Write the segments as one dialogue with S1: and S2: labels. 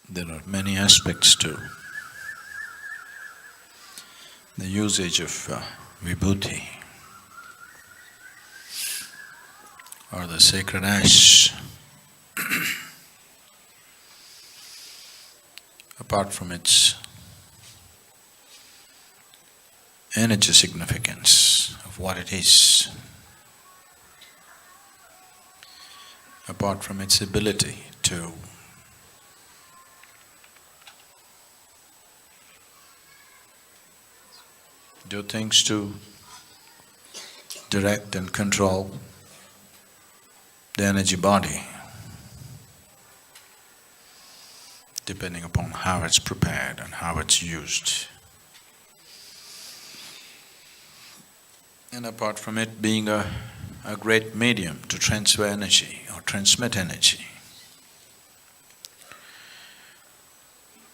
S1: There are many aspects to the usage of Vibhuti or the sacred ash. Apart from its energy significance of what it is, apart from its ability to do things to direct and control the energy body, depending upon how it's prepared and how it's used. And apart from it being a great medium to transfer energy or transmit energy,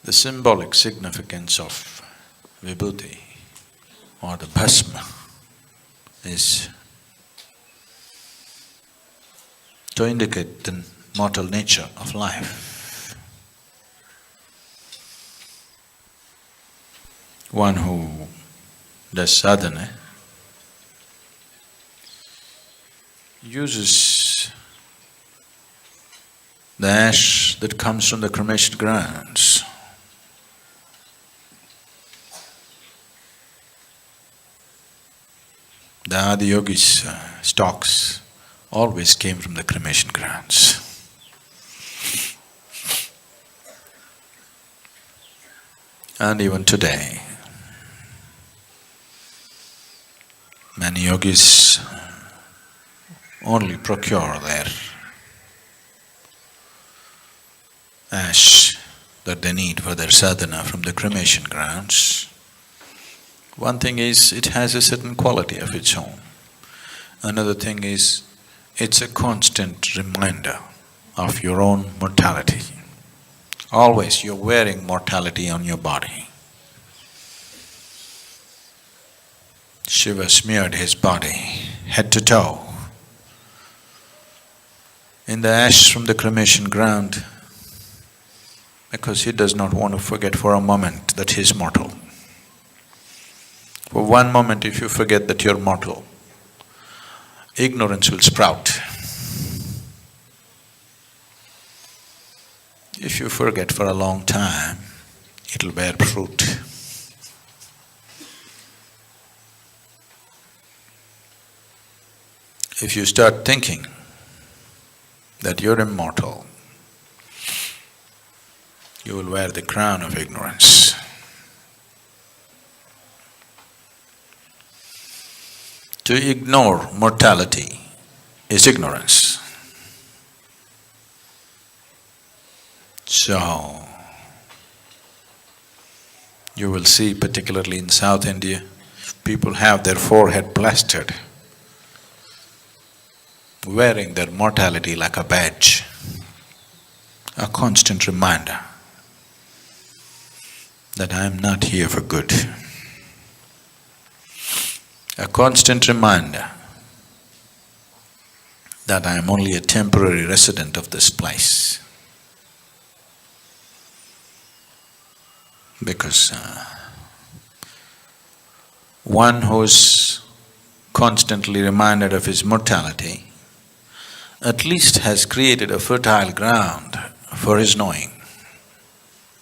S1: the symbolic significance of Vibhuti or the bhasma is to indicate the mortal nature of life. One who does sadhana uses the ash that comes from the cremation grounds. The Adi-yogis' stocks always came from the cremation grounds. And even today, many yogis only procure their ash that they need for their sadhana from the cremation grounds. One thing is, it has a certain quality of its own. Another thing is, it's a constant reminder of your own mortality. Always you're wearing mortality on your body. Shiva smeared his body head to toe in the ash from the cremation ground because he does not want to forget for a moment that he is mortal. For one moment if you forget that you're mortal, ignorance will sprout. If you forget for a long time, it'll bear fruit. If you start thinking that you're immortal, you will wear the crown of ignorance. To ignore mortality is ignorance. So, you will see particularly in South India, people have their forehead plastered, wearing their mortality like a badge, a constant reminder that I am not here for good. A constant reminder that I am only a temporary resident of this place. Because one who is constantly reminded of his mortality at least has created a fertile ground for his knowing.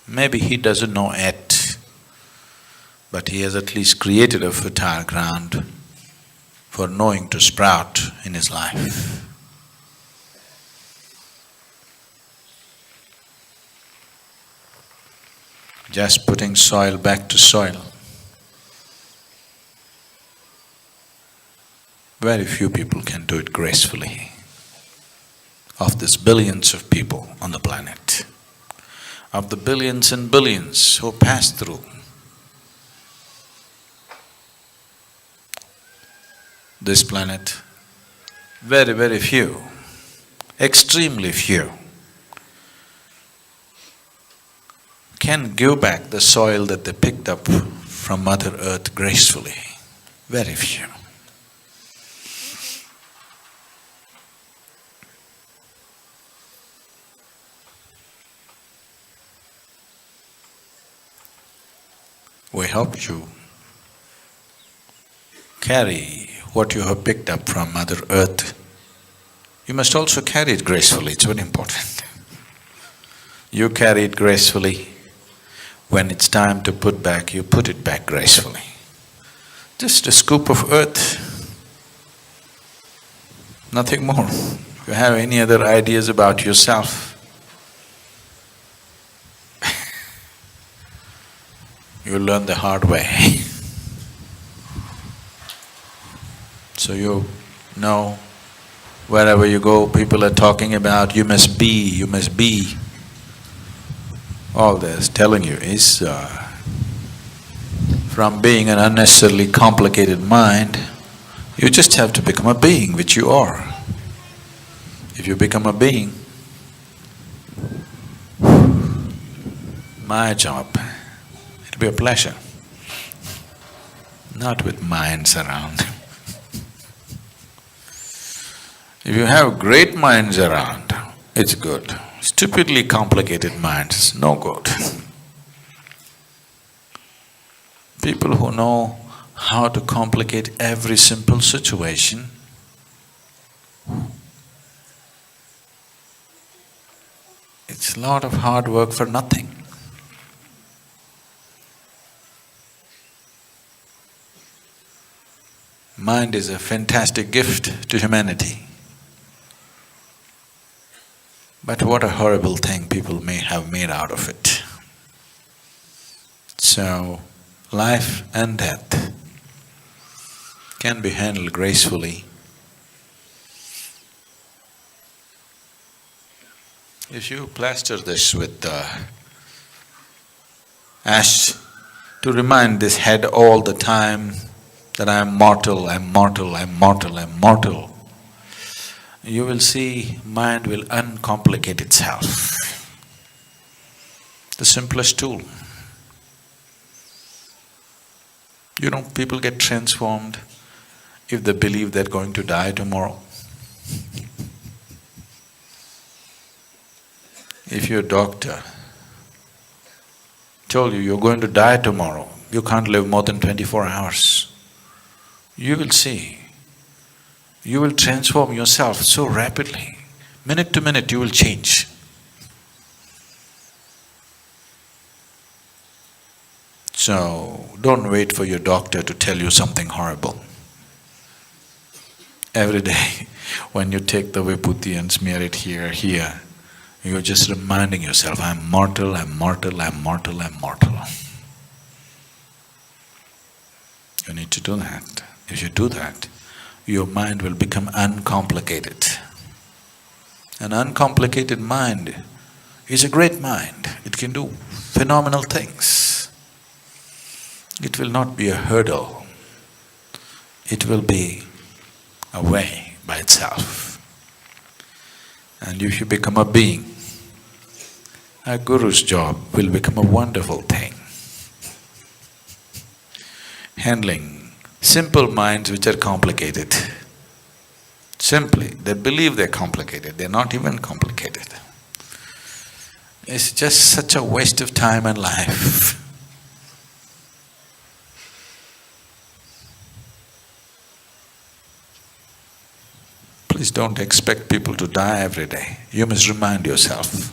S1: Maybe he doesn't know yet, but he has at least created a fertile ground for knowing to sprout in his life. Just putting soil back to soil. Very few people can do it gracefully. Of these billions of people on the planet, of the billions and billions who pass through, this planet, very, very few, extremely few, can give back the soil that they picked up from Mother Earth gracefully. Very few. We help you carry what you have picked up from Mother Earth. You must also carry it gracefully, it's very important. You carry it gracefully. When it's time to put back, you put it back gracefully. Just a scoop of earth, nothing more. If you have any other ideas about yourself, you'll learn the hard way. So you know, wherever you go, people are talking about you must be, you must be. All this telling you is from being an unnecessarily complicated mind, you just have to become a being, which you are. If you become a being, my job, it'll be a pleasure, not with minds around. If you have great minds around, it's good. Stupidly complicated minds is no good. People who know how to complicate every simple situation, it's a lot of hard work for nothing. Mind is a fantastic gift to humanity. But what a horrible thing people may have made out of it. So, life and death can be handled gracefully if you plaster this with ash to remind this head all the time that I am mortal, I am mortal, I am mortal, I am mortal, you will see mind will uncomplicate itself. The simplest tool. You know, people get transformed if they believe they're going to die tomorrow. If your doctor told you you're going to die tomorrow, you can't live more than 24 hours, you will see, you will transform yourself so rapidly. Minute to minute you will change. So, don't wait for your doctor to tell you something horrible. Every day, when you take the Vibhuti and smear it here, you're just reminding yourself, I'm mortal, I'm mortal, I'm mortal, I'm mortal. You need to do that. If you do that, your mind will become uncomplicated. An uncomplicated mind is a great mind. It can do phenomenal things. It will not be a hurdle. It will be a way by itself. And if you become a being, a guru's job will become a wonderful thing. Handling simple minds which are complicated. Simply, they believe they're complicated, they're not even complicated. It's just such a waste of time and life. Please don't expect people to die every day. You must remind yourself.